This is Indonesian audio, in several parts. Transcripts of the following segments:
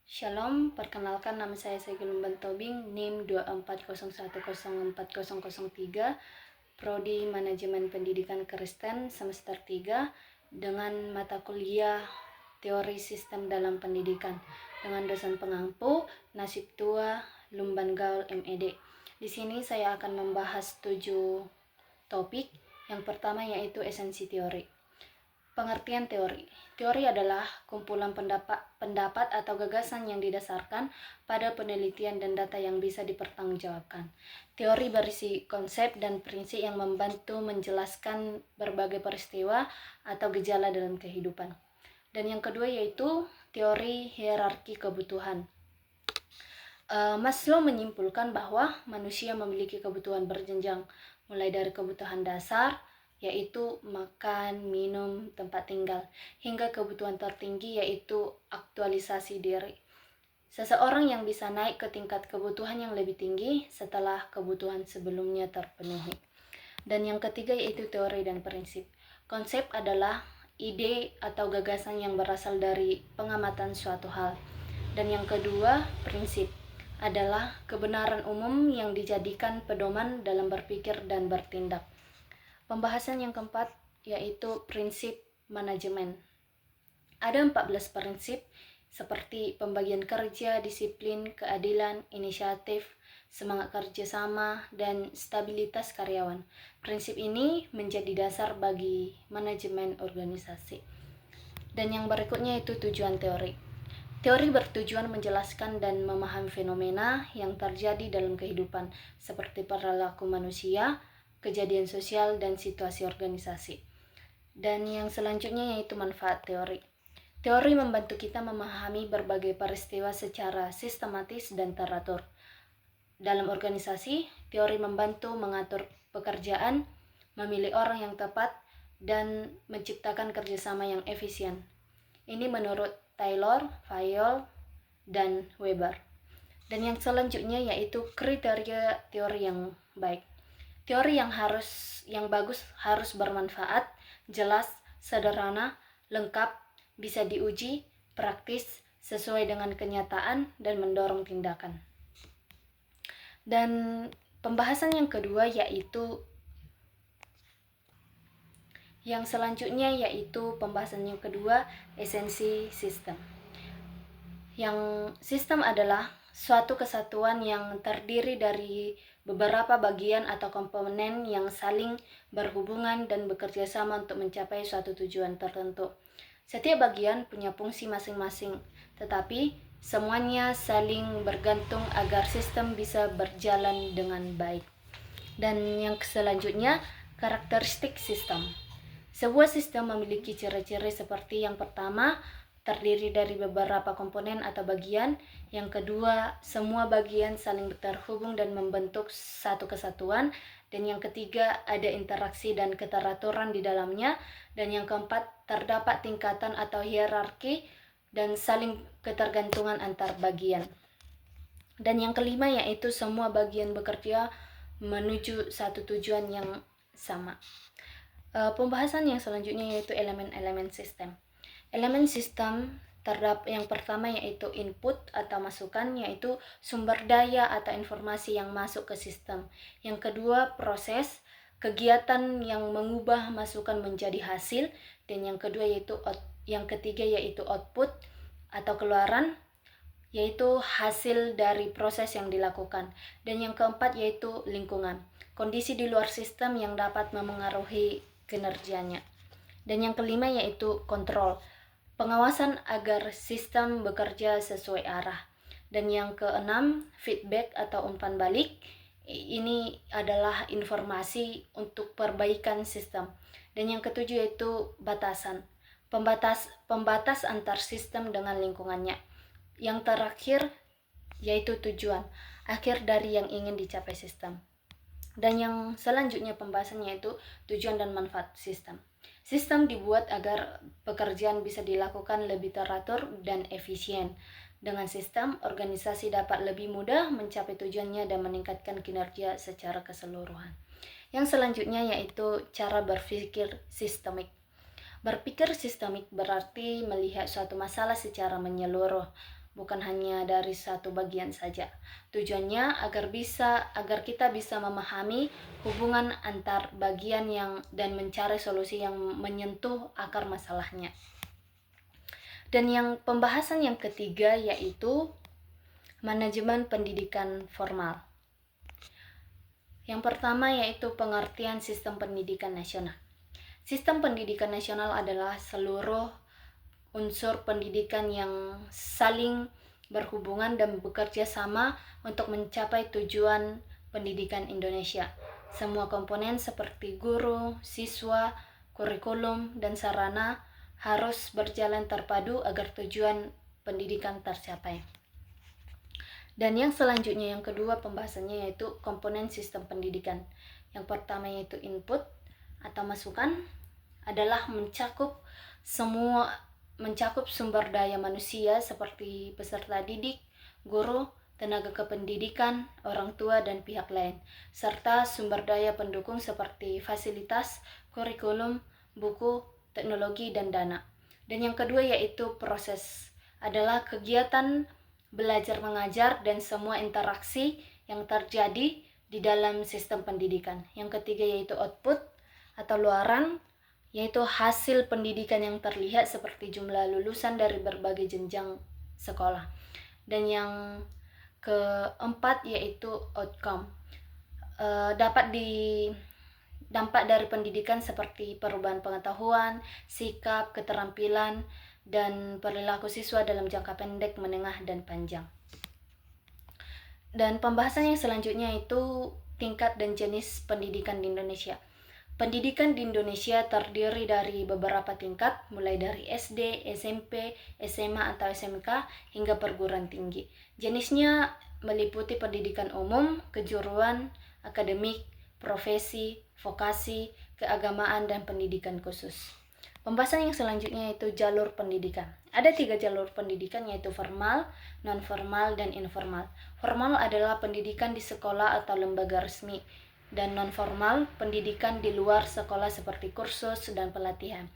Shalom, perkenalkan nama saya Segilum Bantobing, NIM 240104003, Prodi Manajemen Pendidikan Kristen semester 3 dengan mata kuliah Teori Sistem dalam Pendidikan dengan dosen pengampu Nasib Tua Lumban Gaul MED. Di sini saya akan membahas 7 topik. Yang pertama yaitu esensi teori. Pengertian teori. Teori adalah kumpulan pendapat atau gagasan yang didasarkan pada penelitian dan data yang bisa dipertanggungjawabkan. Teori berisi konsep dan prinsip yang membantu menjelaskan berbagai peristiwa atau gejala dalam kehidupan. Dan yang kedua yaitu teori hierarki kebutuhan. Maslow menyimpulkan bahwa manusia memiliki kebutuhan berjenjang, mulai dari kebutuhan dasar, yaitu makan, minum, tempat tinggal, hingga kebutuhan tertinggi yaitu aktualisasi diri. Seseorang yang bisa naik ke tingkat kebutuhan yang lebih tinggi setelah kebutuhan sebelumnya terpenuhi. Dan yang ketiga yaitu teori dan prinsip. Konsep adalah ide atau gagasan yang berasal dari pengamatan suatu hal. Dan yang kedua, prinsip adalah kebenaran umum yang dijadikan pedoman dalam berpikir dan bertindak. Pembahasan yang keempat yaitu prinsip manajemen. Ada 14 prinsip seperti pembagian kerja, disiplin, keadilan, inisiatif, semangat kerjasama, dan stabilitas karyawan. Prinsip ini menjadi dasar bagi manajemen organisasi. Dan yang berikutnya itu tujuan teori. Teori bertujuan menjelaskan dan memahami fenomena yang terjadi dalam kehidupan seperti perilaku manusia, kejadian sosial, dan situasi organisasi. Dan yang selanjutnya yaitu manfaat teori. Teori membantu kita memahami berbagai peristiwa secara sistematis dan teratur. Dalam organisasi, teori membantu mengatur pekerjaan, memilih orang yang tepat, dan menciptakan kerjasama yang efisien. Ini menurut Taylor, Fayol, dan Weber. Dan yang selanjutnya yaitu kriteria teori yang baik. Teori yang bagus harus bermanfaat, jelas, sederhana, lengkap, bisa diuji, praktis, sesuai dengan kenyataan, dan mendorong tindakan. Dan pembahasan yang kedua yaitu pembahasan yang kedua, esensi sistem. Yang sistem adalah suatu kesatuan yang terdiri dari beberapa bagian atau komponen yang saling berhubungan dan bekerja sama untuk mencapai suatu tujuan tertentu. Setiap bagian punya fungsi masing-masing, tetapi semuanya saling bergantung agar sistem bisa berjalan dengan baik. Dan yang selanjutnya, karakteristik sistem. Sebuah sistem memiliki ciri-ciri seperti yang pertama, terdiri dari beberapa komponen atau bagian. Yang kedua, semua bagian saling terhubung dan membentuk satu kesatuan. Dan yang ketiga, ada interaksi dan keteraturan di dalamnya. Dan yang keempat, terdapat tingkatan atau hierarki dan saling ketergantungan antar bagian. Dan yang kelima yaitu semua bagian bekerja menuju satu tujuan yang sama. Pembahasan yang selanjutnya yaitu elemen-elemen sistem. Elemen sistem terdapat yang pertama yaitu input atau masukan, yaitu sumber daya atau informasi yang masuk ke sistem. Yang kedua, proses, kegiatan yang mengubah masukan menjadi hasil. Dan yang ketiga yaitu output atau keluaran, yaitu hasil dari proses yang dilakukan. Dan yang keempat yaitu lingkungan, kondisi di luar sistem yang dapat memengaruhi kinerjanya. Dan yang kelima yaitu kontrol, pengawasan agar sistem bekerja sesuai arah. Dan yang keenam, feedback atau umpan balik. Ini adalah informasi untuk perbaikan sistem. Dan yang ketujuh yaitu batasan, pembatas antar sistem dengan lingkungannya. Yang terakhir yaitu tujuan akhir dari yang ingin dicapai sistem. Dan yang selanjutnya pembahasannya yaitu tujuan dan manfaat sistem. Sistem dibuat agar pekerjaan bisa dilakukan lebih teratur dan efisien. Dengan sistem, organisasi dapat lebih mudah mencapai tujuannya dan meningkatkan kinerja secara keseluruhan. Yang selanjutnya yaitu cara berpikir sistemik. Berpikir sistemik berarti melihat suatu masalah secara menyeluruh, bukan hanya dari satu bagian saja. Tujuannya agar kita bisa memahami hubungan antar bagian dan mencari solusi yang menyentuh akar masalahnya. Dan yang pembahasan yang ketiga yaitu manajemen pendidikan formal. Yang pertama yaitu pengertian sistem pendidikan nasional. Sistem pendidikan nasional adalah seluruh unsur pendidikan yang saling berhubungan dan bekerja sama untuk mencapai tujuan pendidikan Indonesia. Semua komponen seperti guru, siswa, kurikulum, dan sarana harus berjalan terpadu agar tujuan pendidikan tercapai. Dan yang selanjutnya, yang kedua pembahasannya yaitu komponen sistem pendidikan. Yang pertama yaitu input atau masukan adalah mencakup sumber daya manusia seperti peserta didik, guru, tenaga kependidikan, orang tua, dan pihak lain, serta sumber daya pendukung seperti fasilitas, kurikulum, buku, teknologi, dan dana. Dan yang kedua yaitu proses, adalah kegiatan belajar mengajar dan semua interaksi yang terjadi di dalam sistem pendidikan. Yang ketiga yaitu output atau luaran, yaitu hasil pendidikan yang terlihat seperti jumlah lulusan dari berbagai jenjang sekolah. Dan yang keempat yaitu outcome, dampak dari pendidikan seperti perubahan pengetahuan, sikap, keterampilan, dan perilaku siswa dalam jangka pendek, menengah, dan panjang. Dan pembahasan yang selanjutnya itu tingkat dan jenis pendidikan di Indonesia. Pendidikan di Indonesia terdiri dari beberapa tingkat, mulai dari SD, SMP, SMA atau SMK, hingga perguruan tinggi. Jenisnya meliputi pendidikan umum, kejuruan, akademik, profesi, vokasi, keagamaan, dan pendidikan khusus. Pembahasan yang selanjutnya yaitu jalur pendidikan. Ada 3 jalur pendidikan yaitu formal, non-formal, dan informal. Formal adalah pendidikan di sekolah atau lembaga resmi, dan non-formal pendidikan di luar sekolah seperti kursus dan pelatihan.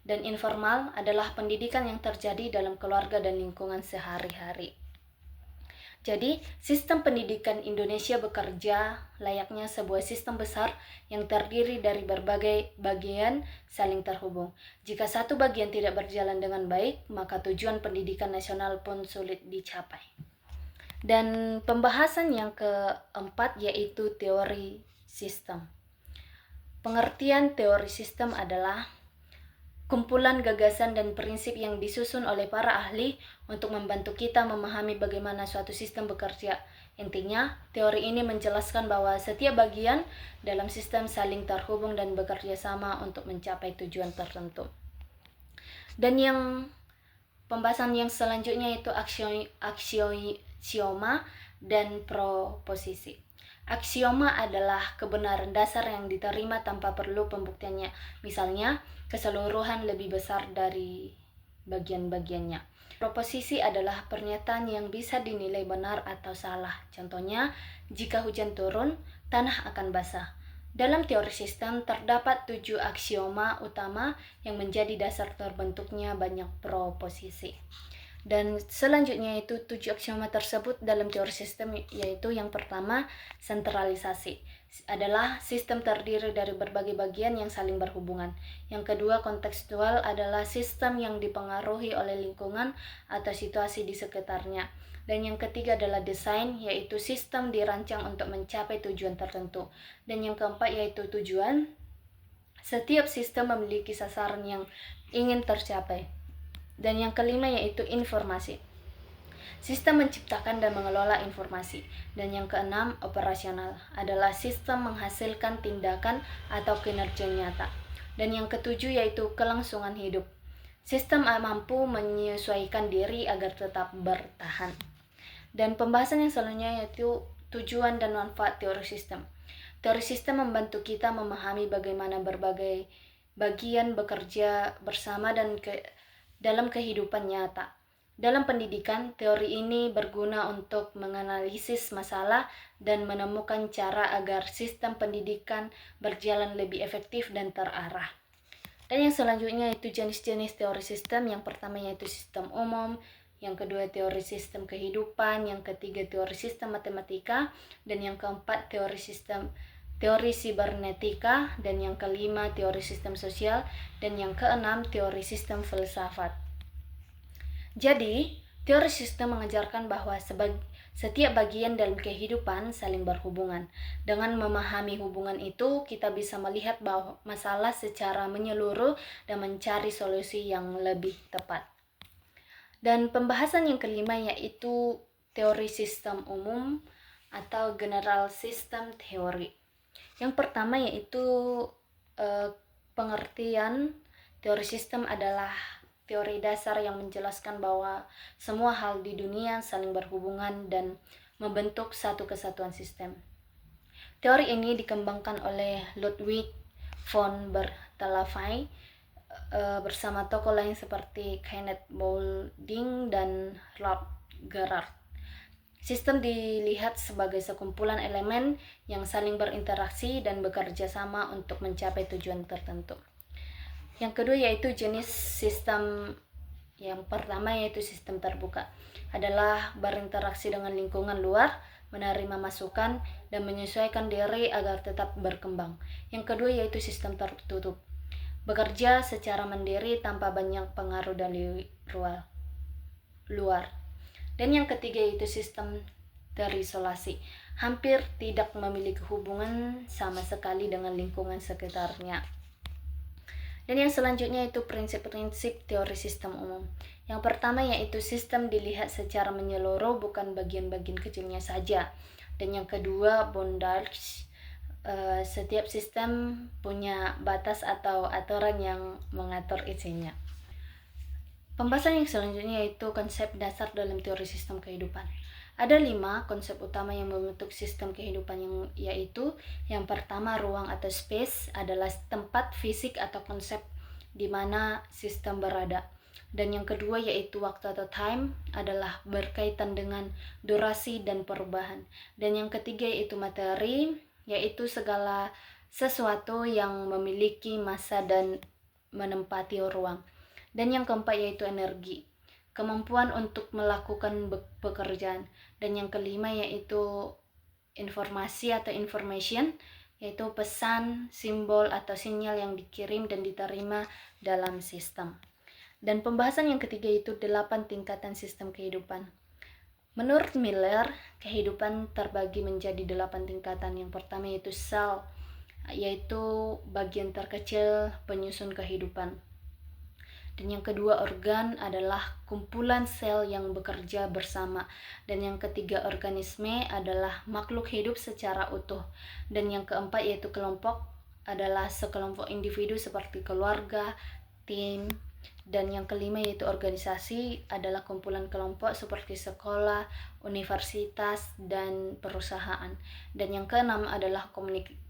Dan informal adalah pendidikan yang terjadi dalam keluarga dan lingkungan sehari-hari. Jadi, sistem pendidikan Indonesia bekerja layaknya sebuah sistem besar yang terdiri dari berbagai bagian saling terhubung. Jika satu bagian tidak berjalan dengan baik, maka tujuan pendidikan nasional pun sulit dicapai. Dan pembahasan yang keempat yaitu teori sistem. Pengertian teori sistem adalah kumpulan gagasan dan prinsip yang disusun oleh para ahli untuk membantu kita memahami bagaimana suatu sistem bekerja. Intinya, teori ini menjelaskan bahwa setiap bagian dalam sistem saling terhubung dan bekerja sama untuk mencapai tujuan tertentu. Dan yang pembahasan yang selanjutnya itu aksioma dan proposisi. Aksioma adalah kebenaran dasar yang diterima tanpa perlu pembuktiannya. Misalnya, keseluruhan lebih besar dari bagian-bagiannya. Proposisi adalah pernyataan yang bisa dinilai benar atau salah. Contohnya, jika hujan turun, tanah akan basah. Dalam teori sistem terdapat 7 aksioma utama yang menjadi dasar terbentuknya banyak proposisi. Dan selanjutnya itu 7 aksioma tersebut dalam teori sistem yaitu yang pertama, sentralisasi. Adalah sistem terdiri dari berbagai bagian yang saling berhubungan. Yang kedua, kontekstual adalah sistem yang dipengaruhi oleh lingkungan atau situasi di sekitarnya. Dan yang ketiga adalah desain, yaitu sistem dirancang untuk mencapai tujuan tertentu. Dan yang keempat yaitu tujuan. Setiap sistem memiliki sasaran yang ingin tercapai. Dan yang kelima yaitu informasi. Sistem menciptakan dan mengelola informasi. Dan yang keenam, operasional, adalah sistem menghasilkan tindakan atau kinerja nyata. Dan yang ketujuh yaitu kelangsungan hidup. Sistem mampu menyesuaikan diri agar tetap bertahan. Dan pembahasan yang selanjutnya yaitu tujuan dan manfaat teori sistem. Teori sistem membantu kita memahami bagaimana berbagai bagian bekerja bersama dalam kehidupan nyata. Dalam pendidikan, teori ini berguna untuk menganalisis masalah dan menemukan cara agar sistem pendidikan berjalan lebih efektif dan terarah. Dan yang selanjutnya itu jenis-jenis teori sistem. Yang pertama yaitu sistem umum, yang kedua teori sistem kehidupan, yang ketiga teori sistem matematika, dan yang keempat teori sibernetika, dan yang kelima teori sistem sosial, dan yang keenam teori sistem filsafat. Jadi, teori sistem mengajarkan bahwa setiap bagian dalam kehidupan saling berhubungan. Dengan memahami hubungan itu, kita bisa melihat bahwa masalah secara menyeluruh dan mencari solusi yang lebih tepat. Dan pembahasan yang kelima yaitu teori sistem umum atau general system theory. Yang pertama yaitu pengertian teori sistem adalah teori dasar yang menjelaskan bahwa semua hal di dunia saling berhubungan dan membentuk satu kesatuan sistem. Teori ini dikembangkan oleh Ludwig von Bartholomew bersama tokoh lain seperti Kenneth Boulding dan Ralph Gerhardt. Sistem dilihat sebagai sekumpulan elemen yang saling berinteraksi dan bekerja sama untuk mencapai tujuan tertentu. Yang kedua yaitu jenis sistem. Yang pertama yaitu sistem terbuka, adalah berinteraksi dengan lingkungan luar, menerima masukan, dan menyesuaikan diri agar tetap berkembang. Yang kedua yaitu sistem tertutup, bekerja secara mandiri tanpa banyak pengaruh dari luar. Dan yang ketiga yaitu sistem terisolasi, hampir tidak memiliki hubungan sama sekali dengan lingkungan sekitarnya. Dan yang selanjutnya itu prinsip-prinsip teori sistem umum. Yang pertama yaitu sistem dilihat secara menyeluruh, bukan bagian-bagian kecilnya saja. Dan yang kedua boundaries, setiap sistem punya batas atau aturan yang mengatur isinya. Pembahasan yang selanjutnya yaitu konsep dasar dalam teori sistem kehidupan. Ada 5 konsep utama yang membentuk sistem kehidupan, yaitu yang pertama ruang atau space adalah tempat fisik atau konsep di mana sistem berada. Dan yang kedua yaitu waktu atau time adalah berkaitan dengan durasi dan perubahan. Dan yang ketiga yaitu materi, yaitu segala sesuatu yang memiliki massa dan menempati ruang. Dan yang keempat yaitu energi, kemampuan untuk melakukan pekerjaan. Dan yang kelima yaitu informasi atau information, yaitu pesan, simbol atau sinyal yang dikirim dan diterima dalam sistem. Dan pembahasan yang ketiga yaitu 8 tingkatan sistem kehidupan. Menurut Miller, kehidupan terbagi menjadi 8 tingkatan. Yang pertama yaitu sel, yaitu bagian terkecil penyusun kehidupan. Dan yang kedua organ adalah kumpulan sel yang bekerja bersama. Dan yang ketiga organisme adalah makhluk hidup secara utuh. Dan yang keempat yaitu kelompok adalah sekelompok individu seperti keluarga, tim. Dan yang kelima yaitu organisasi adalah kumpulan kelompok seperti sekolah, universitas, dan perusahaan. Dan yang keenam adalah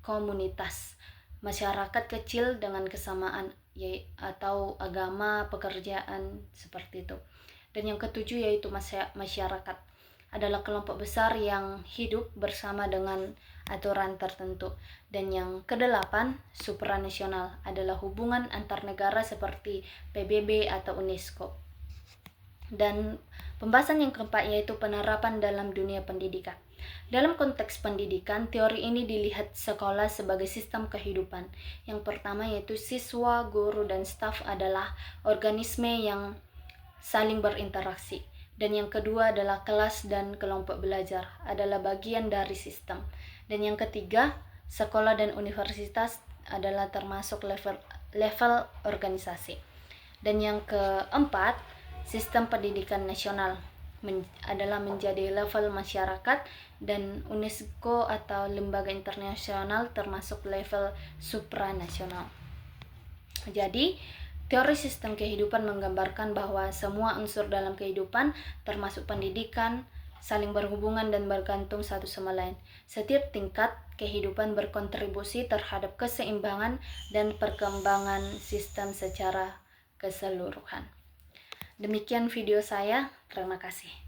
komunitas, masyarakat kecil dengan kesamaan atau agama, pekerjaan, seperti itu. Dan yang ketujuh yaitu masyarakat adalah kelompok besar yang hidup bersama dengan aturan tertentu. Dan yang kedelapan, supranasional adalah hubungan antar negara seperti PBB atau UNESCO. Dan pembahasan yang keempat yaitu penerapan dalam dunia pendidikan. Dalam konteks pendidikan, teori ini dilihat sekolah sebagai sistem kehidupan. Yang pertama yaitu siswa, guru, dan staf adalah organisme yang saling berinteraksi. Dan yang kedua adalah kelas dan kelompok belajar adalah bagian dari sistem. Dan yang ketiga, sekolah dan universitas adalah termasuk level organisasi. Dan yang keempat, sistem pendidikan nasional adalah menjadi level masyarakat, dan UNESCO atau lembaga internasional termasuk level supranasional. Jadi, teori sistem kehidupan menggambarkan bahwa semua unsur dalam kehidupan, termasuk pendidikan, saling berhubungan dan bergantung satu sama lain. Setiap tingkat kehidupan berkontribusi terhadap keseimbangan dan perkembangan sistem secara keseluruhan. Demikian video saya, terima kasih.